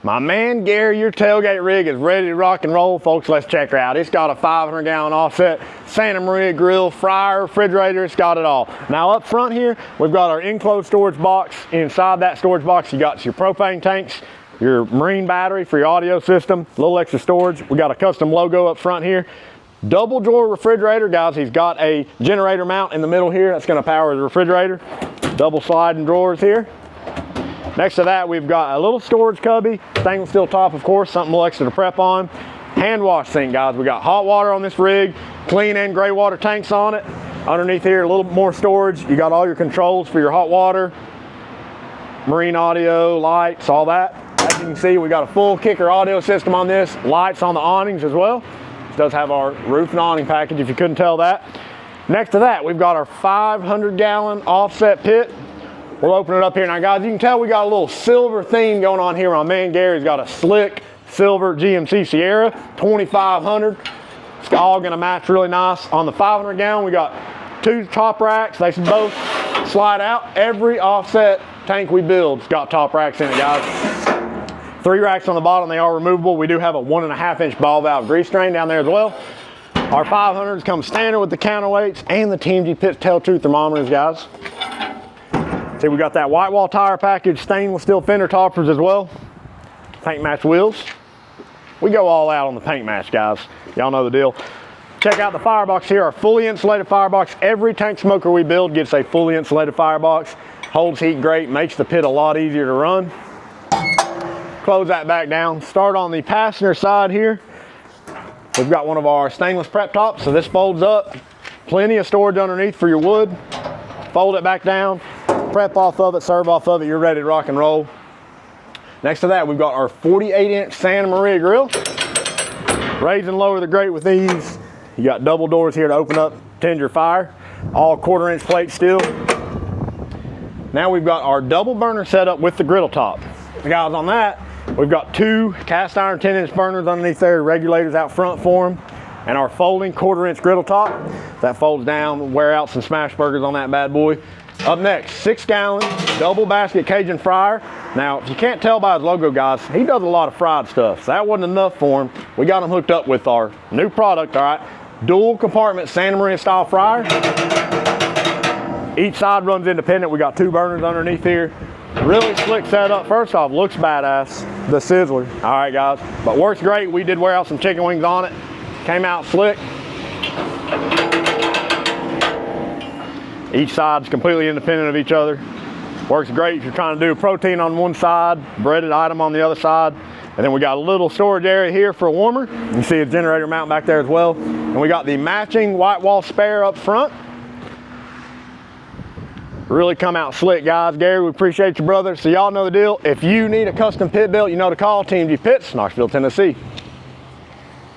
My man Gary, your tailgate rig is ready to rock and roll. Folks, let's check her out. It's got a 500-gallon offset Santa Maria grill, fryer, refrigerator, it's got it all. Now up front here, we've got our enclosed storage box. Inside that storage box, you got your propane tanks, your marine battery for your audio system, a little extra storage. We got a custom logo up front here. Double drawer refrigerator, guys. He's got a generator mount in the middle here. That's gonna power the refrigerator. Double sliding drawers here. Next to that, we've got a little storage cubby, stainless steel top, of course, something a little extra to prep on. Hand wash sink, guys. We got hot water on this rig, clean and gray water tanks on it. Underneath here, a little more storage. You got all your controls for your hot water, marine audio, lights, all that. As you can see, we got a full kicker audio system on this, lights on the awnings as well. This does have our roof and awning package, if you couldn't tell that. Next to that, we've got our 500-gallon offset pit. We'll open it up here. Now guys, you can tell we got a little silver theme going on here. My man Gary's got a slick silver GMC Sierra 2500. It's all gonna match really nice. On the 500 gallon, we got 2 top racks. They should both slide out. Every offset tank we build's got top racks in it, guys. 3 racks on the bottom, they are removable. We do have a 1.5-inch ball valve grease drain down there as well. Our 500s come standard with the counterweights and the TMG Pitts tail tooth thermometers, guys. See, we got that white wall tire package, stainless steel fender toppers as well. Paint match wheels. We go all out on the paint match, guys. Y'all know the deal. Check out the firebox here, our fully insulated firebox. Every tank smoker we build gets a fully insulated firebox. Holds heat great, makes the pit a lot easier to run. Close that back down. Start on the passenger side here. We've got one of our stainless prep tops, so this folds up. Plenty of storage underneath for your wood. Fold it back down. Prep off of it, serve off of it, you're ready to rock and roll. Next to that, we've got our 48-inch Santa Maria grill. Raise and lower the grate with these. You got double doors here to open up, tend your fire. All 1/4-inch plate steel. Now we've got our double burner setup with the griddle top. Guys, on that, we've got 2 cast iron 10-inch burners underneath there, regulators out front for them, and our folding 1/4-inch griddle top. That folds down, wear out some smash burgers on that bad boy. Up next, 6-gallon double basket Cajun fryer. Now, if you can't tell by his logo, guys, he does a lot of fried stuff, so that wasn't enough for him. We got him hooked up with our new product, all right? Dual compartment Santa Maria style fryer. Each side runs independent. We got 2 burners underneath here. Really slick setup. First off, looks badass, the sizzler. All right, guys, but works great. We did wear out some chicken wings on it. Came out slick. Each side's completely independent of each other. Works great if you're trying to do protein on one side, breaded item on the other side. And then we got a little storage area here for a warmer. You can see a generator mount back there as well. And we got the matching white wall spare up front. Really come out slick, guys. Gary, we appreciate you, brother. So y'all know the deal. If you need a custom pit built, you know to call TMG Pitts, Knoxville, Tennessee.